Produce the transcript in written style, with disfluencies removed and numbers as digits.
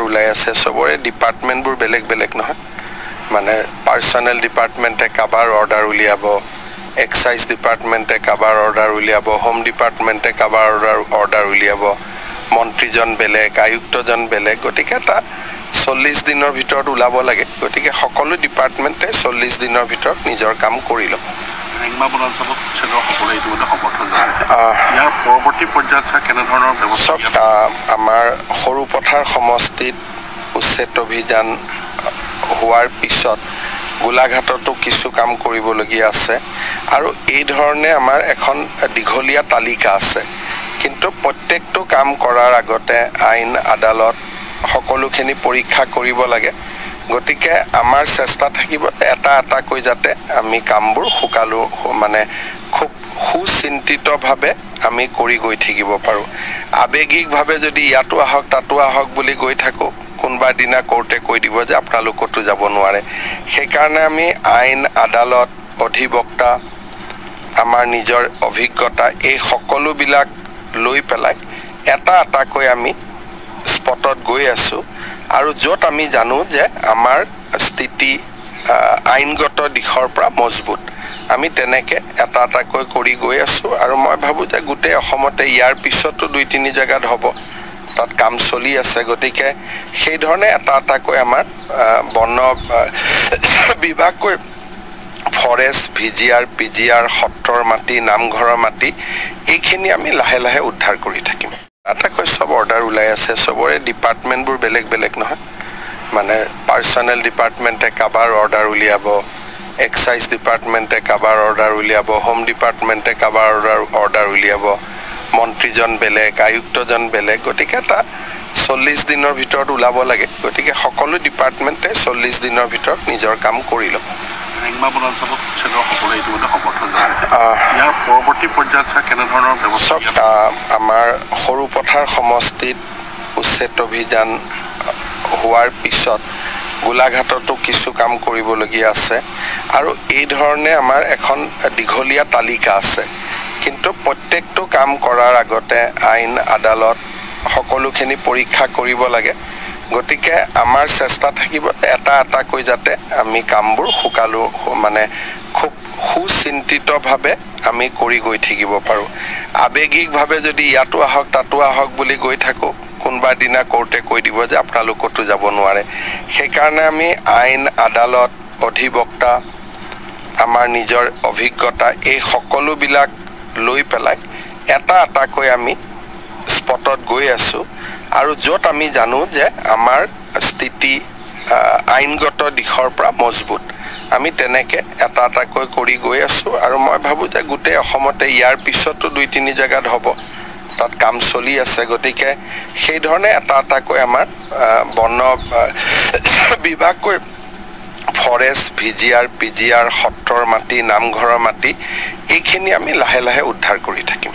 ওলাই আছে সবৰে ডিপাৰ্টমেণ্টবোৰ বেলেগ বেলেগ নহয় মানে পাৰ্সোনেল ডিপাৰ্টমেণ্টে কাবাৰ অৰ্ডাৰ উলিয়াব এক্সাইজ ডিপাৰ্টমেণ্টে কাবাৰ অৰ্ডাৰ উলিয়াব হোম ডিপাৰ্টমেণ্টে কাবাৰ অৰ্ডাৰ উলিয়াব মন্ত্ৰীজন বেলেগ আয়ুক্তজন বেলেগ গতিকে এটা 40 দিনৰ ভিতৰত ওলাব লাগে গতিকে সকলো ডিপাৰ্টমেণ্টে 40 দিনৰ ভিতৰত নিজৰ কাম কৰি লব ৰেংমা বনাঞ্চলত চেলৰ সকলো ইতিমধ্যে সমৰ্থন জনাইছে ইয়াৰ পৰৱৰ্তী পৰ্যায়ত কেনে ধৰণৰ ব্যৱস্থা আমাৰ সৰুপথাৰ সমষ্টিত উচ্ছেদ অভিযান হোৱাৰ পিছত গোলাঘাটতো কিছু কাম কৰিবলগীয়া আছে আৰু এই ধৰণে আমাৰ এখন দীঘলীয়া তালিকা আছে কিন্তু প্ৰত্যেকটো কাম কৰাৰ আগতে আইন আদালত সকলোখিনি পৰীক্ষা কৰিব লাগে গতিকে আমাৰ চেষ্টা থাকিব এটা কৈ যাতে আমি কামবোৰ সুকালু মানে খুব সুচিন্তিতভাৱে আমি কৰি গৈ থাকিব পাৰোঁ আবেগিকভাৱে যদি ইয়াতো আহক তাতো আহক বুলি গৈ থাকোঁ কোনোবা দিনা কোৰ্টে কৈ দিব যে আপোনালোক ক'তো যাব নোৱাৰে সেইকাৰণে আমি আইন আদালত অধিবক্তা আমাৰ নিজৰ অভিজ্ঞতা এই সকলোবিলাক লৈ পেলাই এটা কৈ আমি স্পটত গৈ আছোঁ আৰু য'ত আমি জানো যে আমাৰ স্থিতি আইনগত দিশৰ পৰা মজবুত আমি তেনেকৈ এটা কৈ কৰি গৈ আছোঁ আৰু মই ভাবোঁ যে গোটেই অসমতে ইয়াৰ পিছতো 2-3 জেগাত হ'ব তাত কাম চলি আছে গতিকে সেই ধৰণে এটা কৈ আমাৰ বন বিভাগ কৈ ফৰেষ্ট ভিজিআৰ পিজিআৰ সত্ৰৰ মাটি নামঘৰৰ মাটি এইখিনি আমি লাহে লাহে উদ্ধাৰ কৰি থাকিম এটা কৈ সব অৰ্ডাৰ ওলাই আছে সবৰে ডিপাৰ্টমেণ্টবোৰ বেলেগ বেলেগ নহয় মানে পাৰ্সোনেল ডিপাৰ্টমেণ্টে কাবাৰ অৰ্ডাৰ উলিয়াব এক্সাইজ ডিপাৰ্টমেণ্টে কাবাৰ অৰ্ডাৰ উলিয়াব হোম ডিপাৰ্টমেণ্টে কাবাৰ অৰ্ডাৰ উলিয়াব মন্ত্ৰীজন বেলেগ আয়ুক্তজন বেলেগ গতিকে এটা 40 দিনৰ ভিতৰত ওলাব লাগে গতিকে সকলো ডিপাৰ্টমেণ্টে 40 দিনৰ ভিতৰত নিজৰ কাম কৰি লব ৰেংমা বনাঞ্চলত চেলৰ সকলো ইতিমধ্যে সমৰ্থন জনাইছে ইয়াৰ পৰৱৰ্তী পৰ্যায়ত কেনে ধৰণৰ ব্যৱস্থা আমাৰ সৰুপথাৰ সমষ্টিত উচ্ছেদ অভিযান হোৱাৰ পিছত গোলাঘাটতো কিছু কাম কৰিবলগীয়া আছে আৰু এই ধৰণে আমাৰ এখন দীঘলীয়া তালিকা আছে কিন্তু প্ৰত্যেকটো কাম কৰাৰ আগতে আইন আদালত সকলোখিনি পৰীক্ষা কৰিব লাগে গতিকে আমাৰ চেষ্টা থাকিব এটা কৈ যাতে আমি কামবোৰ সুকালু মানে খুব সুচিন্তিতভাৱে আমি কৰি গৈ থাকিব পাৰোঁ আবেগিকভাৱে যদি ইয়াতো আহক তাতো আহক বুলি গৈ থাকোঁ কোনোবা দিনা কোৰ্টে কৈ দিব যে আপোনালোক ক'তো যাব নোৱাৰে সেইকাৰণে আমি আইন আদালত অধিবক্তা আমাৰ নিজৰ অভিজ্ঞতা এই সকলোবিলাক লৈ পেলাই এটা কৈ আমি স্পটত গৈ আছোঁ আৰু য'ত আমি জানো যে আমাৰ স্থিতি আইনগত দিশৰ পৰা মজবুত আমি তেনেকৈ এটা কৈ কৰি গৈ আছোঁ আৰু মই ভাবোঁ যে গোটেই অসমতে ইয়াৰ পিছতো 2-3 জেগাত হ'ব তাত কাম চলি আছে গতিকে সেই ধৰণে এটা কৈ আমাৰ বন বিভাগ কৈ ফৰেষ্ট ভিজিআৰ পিজিআৰ সত্ৰৰ মাটি নামঘৰৰ মাটি এইখিনি আমি লাহে লাহে উদ্ধাৰ কৰি থাকিম